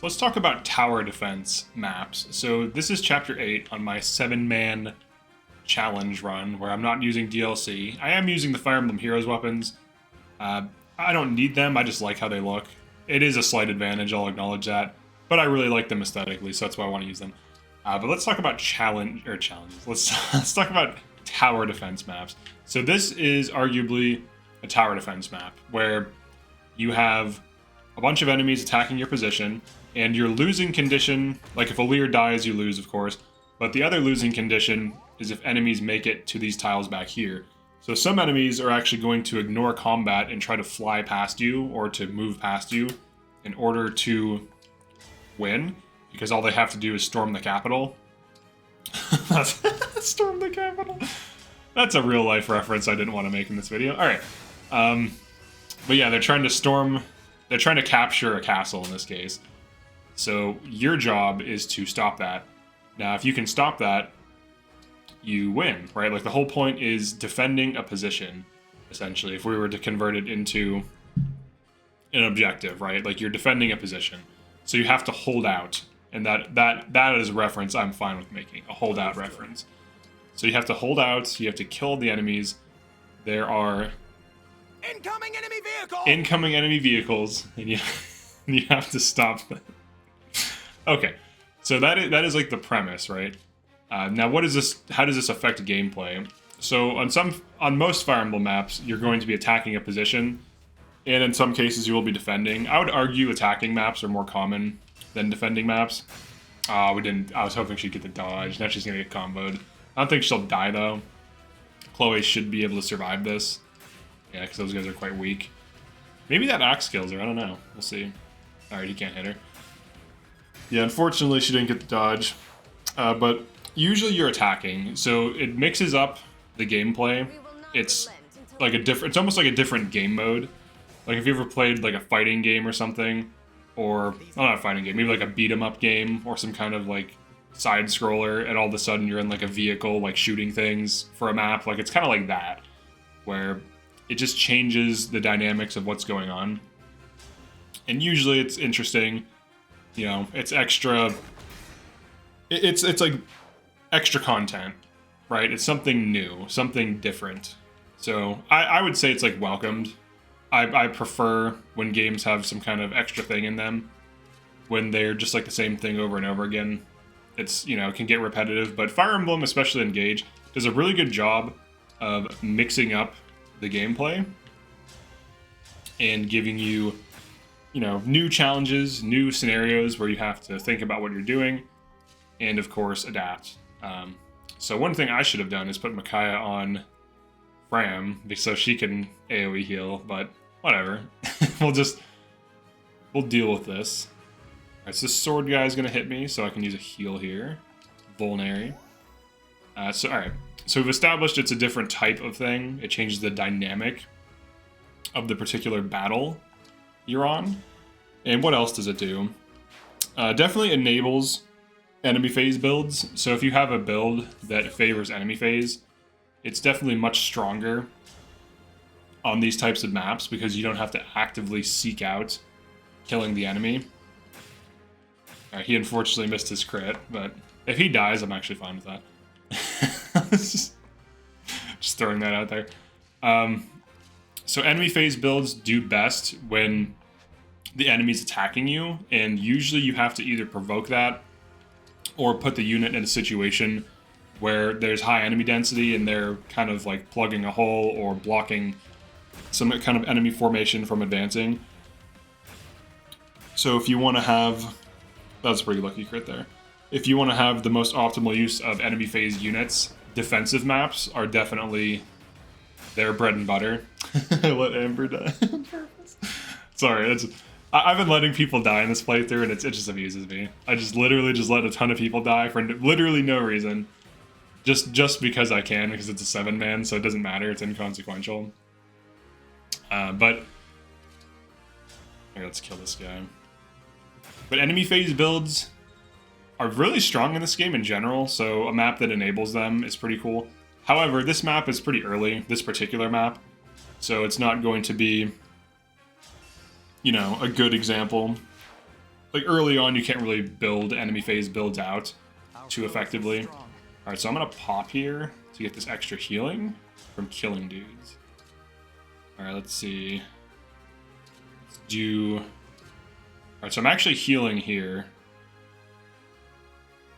Let's talk about tower defense maps. So this is chapter 8 on my 7-man challenge run where I'm not using DLC. I am using the Fire Emblem Heroes weapons. I don't need them, I just like how they look. It is a slight advantage, I'll acknowledge that, but I really like them aesthetically, so that's why I want to use them. But let's talk about challenges. Let's talk about tower defense maps. So this is arguably a tower defense map where you have a bunch of enemies attacking your position, and your losing condition, like if a Lear dies, you lose, of course, but the other losing condition is if enemies make it to these tiles back here. So some enemies are actually going to ignore combat and try to fly past you or to move past you in order to win, because all they have to do is storm the capital. Storm the capital. That's a real life reference I didn't want to make in this video. All right. But yeah, they're trying to capture a castle in this case. So your job is to stop that. Now, if you can stop that, you win, right? Like the whole point is defending a position, essentially, if we were to convert it into an objective, right? Like you're defending a position. So you have to hold out. And that is a reference I'm fine with making, a holdout reference. So you have to hold out, you have to kill the enemies. There are incoming enemy vehicle! Incoming enemy vehicles, and you have to stop them. Okay, so that is like the premise, right? Now, what is this? How does this affect gameplay? So on most Fire Emblem maps, you're going to be attacking a position, and in some cases you will be defending. I would argue attacking maps are more common than defending maps. We didn't. I was hoping she'd get the dodge. Now she's gonna get comboed. I don't think she'll die though. Chloe should be able to survive this. Yeah, because those guys are quite weak. Maybe that axe kills her. I don't know. We'll see. All right, he can't hit her. Yeah, unfortunately, she didn't get the dodge. But usually you're attacking, so it mixes up the gameplay. It's like it's almost like a different game mode. Like if you ever played like a fighting game or something, or not a fighting game, maybe like a beat 'em up game or some kind of like side scroller, and all of a sudden you're in like a vehicle like shooting things for a map. Like it's kind of like that, where it just changes the dynamics of what's going on. And usually it's interesting. You know, it's extra. It's like extra content, right? It's something new, something different. So I would say it's like welcomed. I prefer when games have some kind of extra thing in them. When they're just like the same thing over and over again, it's, you know, it can get repetitive. But Fire Emblem, especially Engage, does a really good job of mixing up the gameplay and giving you, you know, new challenges, new scenarios where you have to think about what you're doing, and of course adapt. So one thing I should have done is put Micaiah on Fram so she can AoE heal, but whatever. we'll deal with this. All right, so this sword guy is gonna hit me, so I can use a heal here, vulnerary. All right, so we've established it's a different type of thing. It changes the dynamic of the particular battle you're on. And what else does it do? Definitely enables enemy phase builds. So if you have a build that favors enemy phase, it's definitely much stronger on these types of maps because you don't have to actively seek out killing the enemy. All right, he unfortunately missed his crit, but if he dies, I'm actually fine with that. just throwing that out there. So enemy phase builds do best when the enemy's attacking you, and usually you have to either provoke that or put the unit in a situation where there's high enemy density and they're kind of like plugging a hole or blocking some kind of enemy formation from advancing. So if you want to have... That's a pretty lucky crit there. If you want to have the most optimal use of enemy phase units, defensive maps are definitely their bread and butter. Let Amber die on purpose. Sorry, I've been letting people die in this playthrough, and it just amuses me. I just literally just let a ton of people die for literally no reason. Just because I can, because it's a 7-man, so it doesn't matter, it's inconsequential. But... Here, let's kill this guy. But enemy phase builds are really strong in this game in general, so a map that enables them is pretty cool. However, this map is pretty early, this particular map, so it's not going to be, you know, a good example like early on, you can't really build enemy phase builds out too effectively. Alright, so I'm gonna pop here to get this extra healing from killing dudes. Alright, let's see. Let's do... Alright, so I'm actually healing here.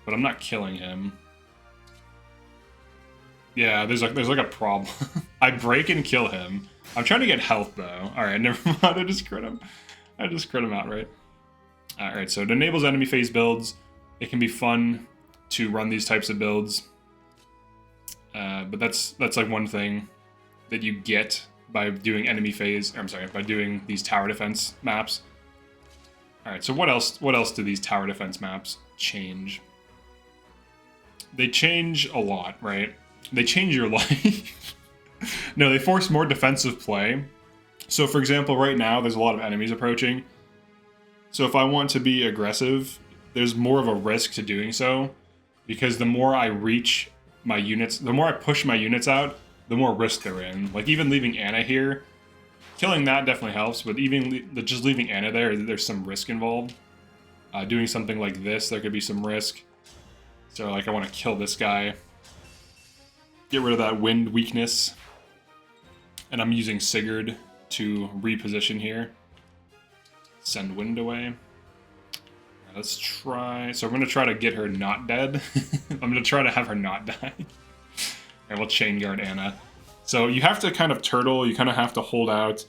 But I'm not killing him. Yeah, there's like a problem. I break and kill him. I'm trying to get health though. Alright, never mind, I just crit him. I just crit him outright. Alright, so it enables enemy phase builds. It can be fun to run these types of builds. But that's like one thing that you get by doing enemy phase, or I'm sorry, by doing these tower defense maps. Alright, so what else do these tower defense maps change? They change a lot, right? They change your life. No, they force more defensive play. So for example, right now there's a lot of enemies approaching. So if I want to be aggressive, there's more of a risk to doing so, because the more I reach my units, the more I push my units out, the more risk they're in. Like even leaving Anna here, killing that definitely helps, but even just leaving Anna there, there's some risk involved. Doing something like this, there could be some risk. So like I want to kill this guy, get rid of that wind weakness, and I'm using Sigurd to reposition here. Send wind away. Let's try. So I'm going to try to get her not dead. I'm going to try to have her not die. And we'll chain guard Anna. So you have to kind of turtle. You kind of have to hold out.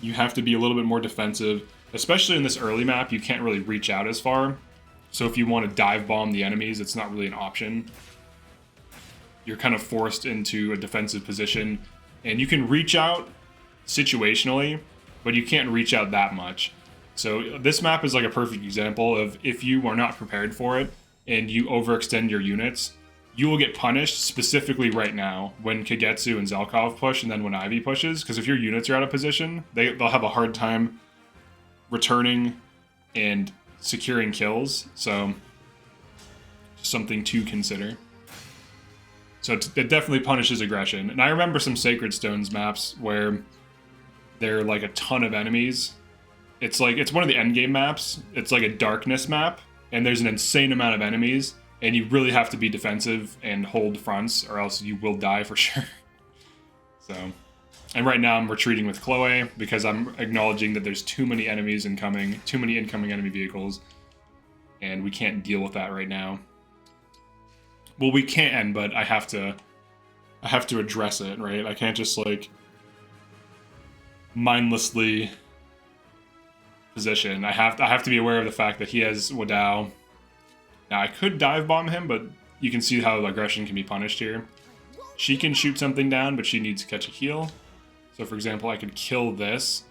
You have to be a little bit more defensive. Especially in this early map, you can't really reach out as far. So if you want to dive bomb the enemies, it's not really an option. You're kind of forced into a defensive position. And you can reach out situationally, but you can't reach out that much. So this map is like a perfect example of if you are not prepared for it and you overextend your units, you will get punished specifically right now when Kagetsu and Zelkov push and then when Ivy pushes. Because if your units are out of position, they'll have a hard time returning and securing kills. So something to consider. So it definitely punishes aggression. And I remember some Sacred Stones maps where there are like a ton of enemies. It's one of the endgame maps. It's like a darkness map, and there's an insane amount of enemies, and you really have to be defensive and hold fronts, or else you will die for sure. So, and right now I'm retreating with Chloe because I'm acknowledging that there's too many enemies incoming, too many incoming enemy vehicles, and we can't deal with that right now. Well, we can, but I have to address it, right? I can't just like mindlessly position. I have to be aware of the fact that he has Wadao. Now I could dive bomb him, but you can see how aggression can be punished here. She can shoot something down, but she needs to catch a heal. So for example, I could kill this,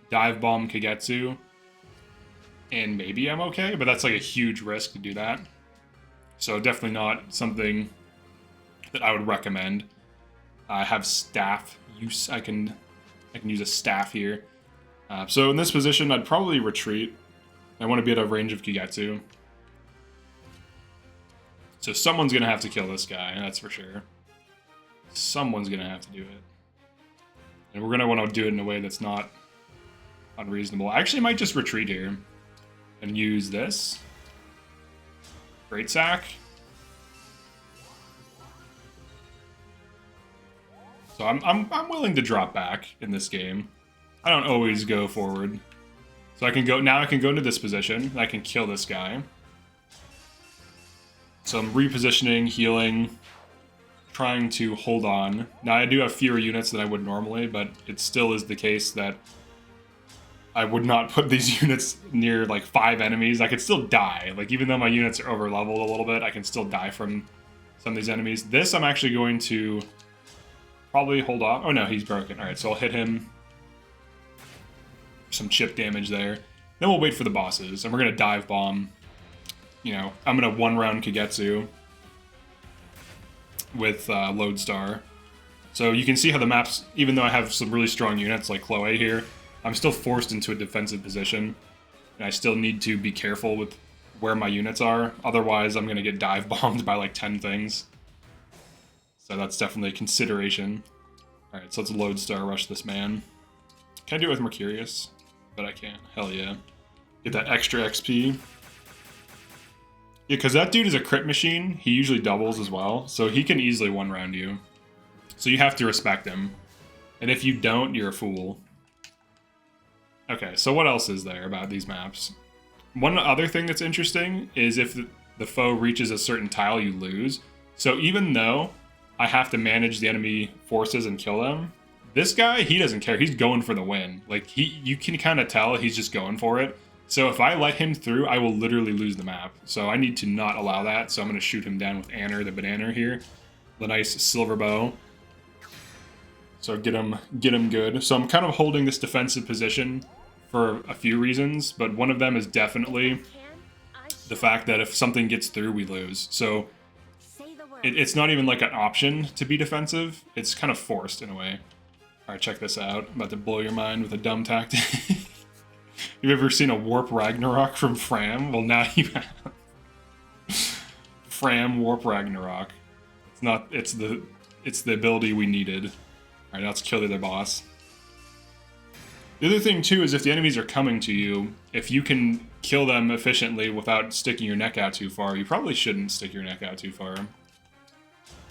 dive bomb Kagetsu, and maybe I'm okay, but that's like a huge risk to do that. So definitely not something that I would recommend. I have staff use. I can use a staff here. So in this position, I'd probably retreat. I want to be at a range of Kagetsu. So someone's going to have to kill this guy, that's for sure. Someone's going to have to do it. And we're going to want to do it in a way that's not unreasonable. I actually might just retreat here and use this. Great sack. So I'm willing to drop back in this game. I don't always go forward. So I can go into this position, and I can kill this guy. So I'm repositioning, healing, trying to hold on. Now I do have fewer units than I would normally, but it still is the case that I would not put these units near like 5 enemies. I could still die. Like even though my units are over leveled a little bit, I can still die from some of these enemies. This I'm actually going to probably hold off. Oh no, he's broken. Alright, so I'll hit him. Some chip damage there. Then we'll wait for the bosses, and we're going to dive bomb. You know, I'm going to one-round Kagetsu with Lodestar. So you can see how the maps, even though I have some really strong units like Chloe here, I'm still forced into a defensive position. And I still need to be careful with where my units are. Otherwise, I'm going to get dive bombed by like 10 things. So that's definitely a consideration. Alright, so let's Lodestar rush this man. Can I do it with Mercurius? But I can. Hell yeah. Get that extra XP. Yeah, because that dude is a crit machine. He usually doubles as well, so he can easily one-round you. So you have to respect him. And if you don't, you're a fool. Okay, so what else is there about these maps? One other thing that's interesting is if the foe reaches a certain tile, you lose. So even though I have to manage the enemy forces and kill them, this guy, he doesn't care. He's going for the win. Like, you can kind of tell he's just going for it. So if I let him through, I will literally lose the map. So I need to not allow that. So I'm going to shoot him down with Anner, the banana here. The nice silver bow. So get him good. So I'm kind of holding this defensive position for a few reasons, but one of them is definitely the fact that if something gets through, we lose. So it's not even like an option to be defensive. It's kind of forced in a way. All right, check this out. I'm about to blow your mind with a dumb tactic. You've ever seen a Warp Ragnarok from Fram? Well, now you have. Fram Warp Ragnarok. It's the ability we needed. All right, now let's kill the other boss. The other thing too is if the enemies are coming to you, if you can kill them efficiently without sticking your neck out too far, you probably shouldn't stick your neck out too far.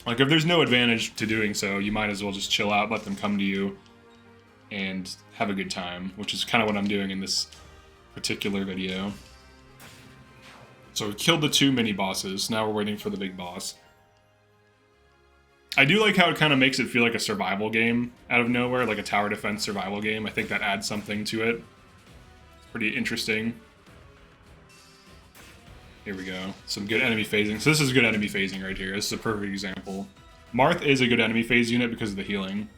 Like, if there's no advantage to doing so, you might as well just chill out, let them come to you, and have a good time, which is kind of what I'm doing in this particular video. So we killed the 2 mini-bosses, now we're waiting for the big boss. I do like how it kind of makes it feel like a survival game out of nowhere, like a tower defense survival game. I think that adds something to it. It's pretty interesting. Here we go. Some good enemy phasing. So this is good enemy phasing right here. This is a perfect example. Marth is a good enemy phase unit because of the healing.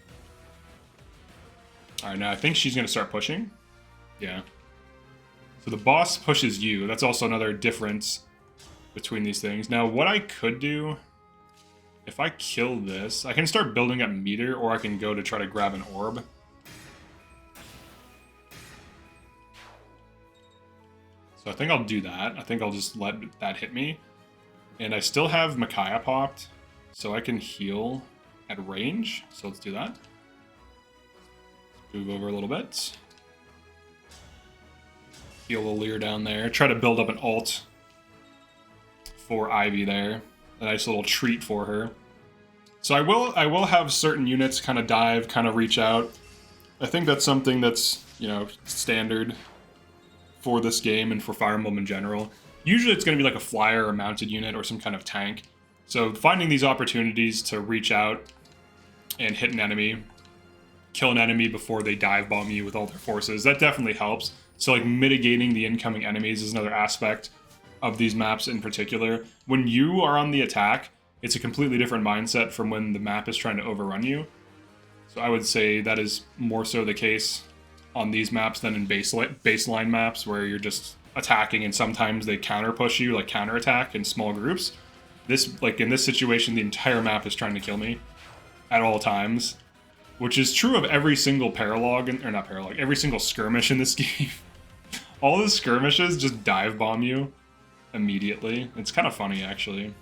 Alright, now I think she's going to start pushing. Yeah. So the boss pushes you. That's also another difference between these things. Now, what I could do, if I kill this, I can start building up meter, or I can go to try to grab an orb. So I think I'll do that. I think I'll just let that hit me. And I still have Micaiah popped, so I can heal at range. So let's do that. Move over a little bit. Heal Lear down there. Try to build up an ult for Ivy there. A nice little treat for her. So I will have certain units kind of dive, kind of reach out. I think that's something that's, you know, standard for this game and for Fire Emblem in general. Usually it's going to be like a flyer or mounted unit or some kind of tank. So finding these opportunities to reach out and hit an enemy, kill an enemy before they dive bomb you with all their forces, that definitely helps. So like mitigating the incoming enemies is another aspect of these maps in particular. When you are on the attack, it's a completely different mindset from when the map is trying to overrun you. So I would say that is more so the case on these maps than in baseline maps where you're just attacking and sometimes they counter push you, like counter attack in small groups. This, like in this situation, the entire map is trying to kill me at all times, which is true of every single paralog, or not paralog, every single skirmish in this game. All the skirmishes just dive bomb you immediately. It's kind of funny, actually.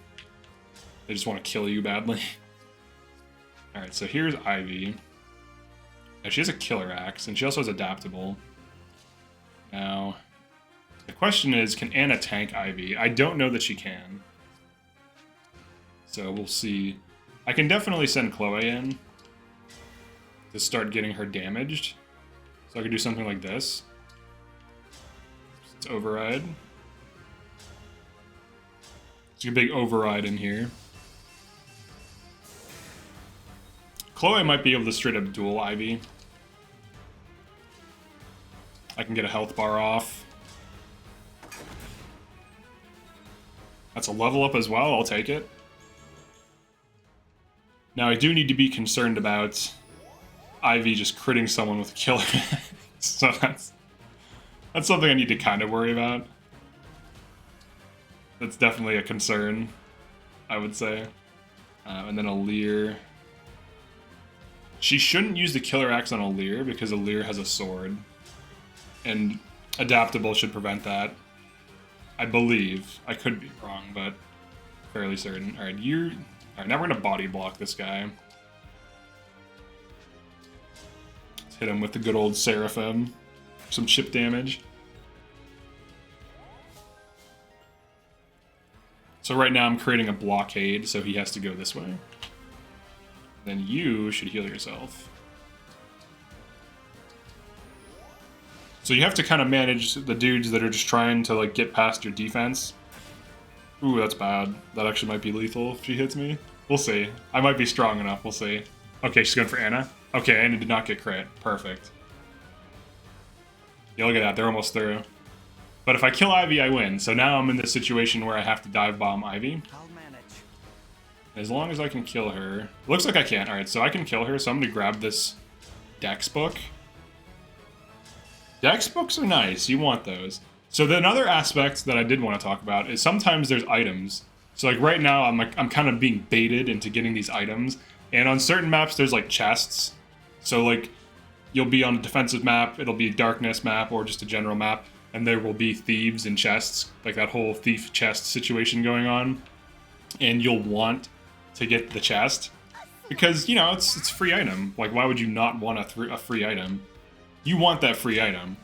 They just want to kill you badly. Alright, so here's Ivy. Now, she has a killer axe, and she also has adaptable. Now, the question is, can Anna tank Ivy? I don't know that she can. So we'll see. I can definitely send Chloe in to start getting her damaged. So I could do something like this. Let's override. There's a big override in here. Chloe might be able to straight up duel Ivy. I can get a health bar off. That's a level up as well, I'll take it. Now I do need to be concerned about Ivy just critting someone with a killer. So that's something I need to kind of worry about. That's definitely a concern, I would say. And then a Lear. She shouldn't use the killer axe on a Lear because a Lear has a sword. And adaptable should prevent that. I believe. I could be wrong, but fairly certain. Alright, Alright, now we're gonna body block this guy. Let's hit him with the good old Seraphim. Some chip damage. So right now I'm creating a blockade, so he has to go this way. Then you should heal yourself. So you have to kind of manage the dudes that are just trying to like get past your defense. Ooh, that's bad. That actually might be lethal if she hits me. We'll see. I might be strong enough, we'll see. Okay, she's going for Anna. Okay, Anna did not get crit. Perfect. Yeah, look at that, they're almost through. But if I kill Ivy, I win. So now I'm in this situation where I have to dive bomb Ivy. I'll manage. As long as I can kill her. Looks like I can't. Alright, so I can kill her, so I'm going to grab this Dex book. Dex books are nice, you want those. So then another aspect that I did want to talk about is sometimes there's items. So like right now I'm kind of being baited into getting these items. And on certain maps there's like chests. So like you'll be on a defensive map, it'll be a darkness map or just a general map, and there will be thieves in chests, like that whole thief chest situation going on. And you'll want to get the chest because, you know, it's free item. Like why would you not want a free item? You want that free item,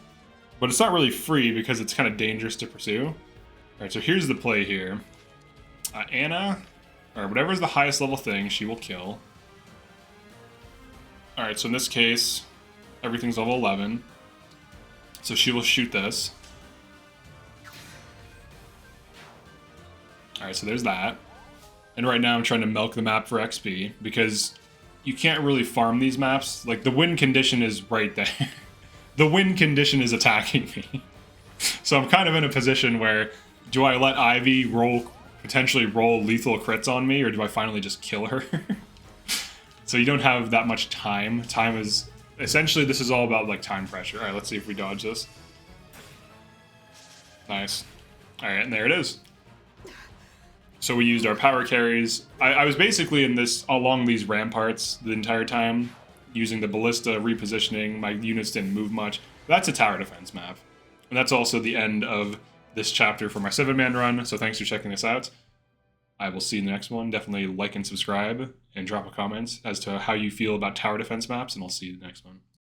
but it's not really free because it's kind of dangerous to pursue. All right, so here's the play here. Anna, or whatever's the highest level thing, she will kill. All right, so in this case, everything's level 11. So she will shoot this. All right, so there's that. And right now I'm trying to milk the map for XP because you can't really farm these maps. Like the win condition is right there. The win condition is attacking me. So I'm kind of in a position where, do I let Ivy potentially roll lethal crits on me, or do I finally just kill her? So you don't have that much time. Time is, essentially this is all about like time pressure. All right, let's see if we dodge this. Nice. All right, and there it is. So we used our power carries. I was basically in this, along these ramparts the entire time, using the ballista, repositioning. My units didn't move much. That's a tower defense map. And that's also the end of this chapter for my 7-man run, so thanks for checking this out. I will see you in the next one. Definitely like and subscribe, and drop a comment as to how you feel about tower defense maps, and I'll see you in the next one.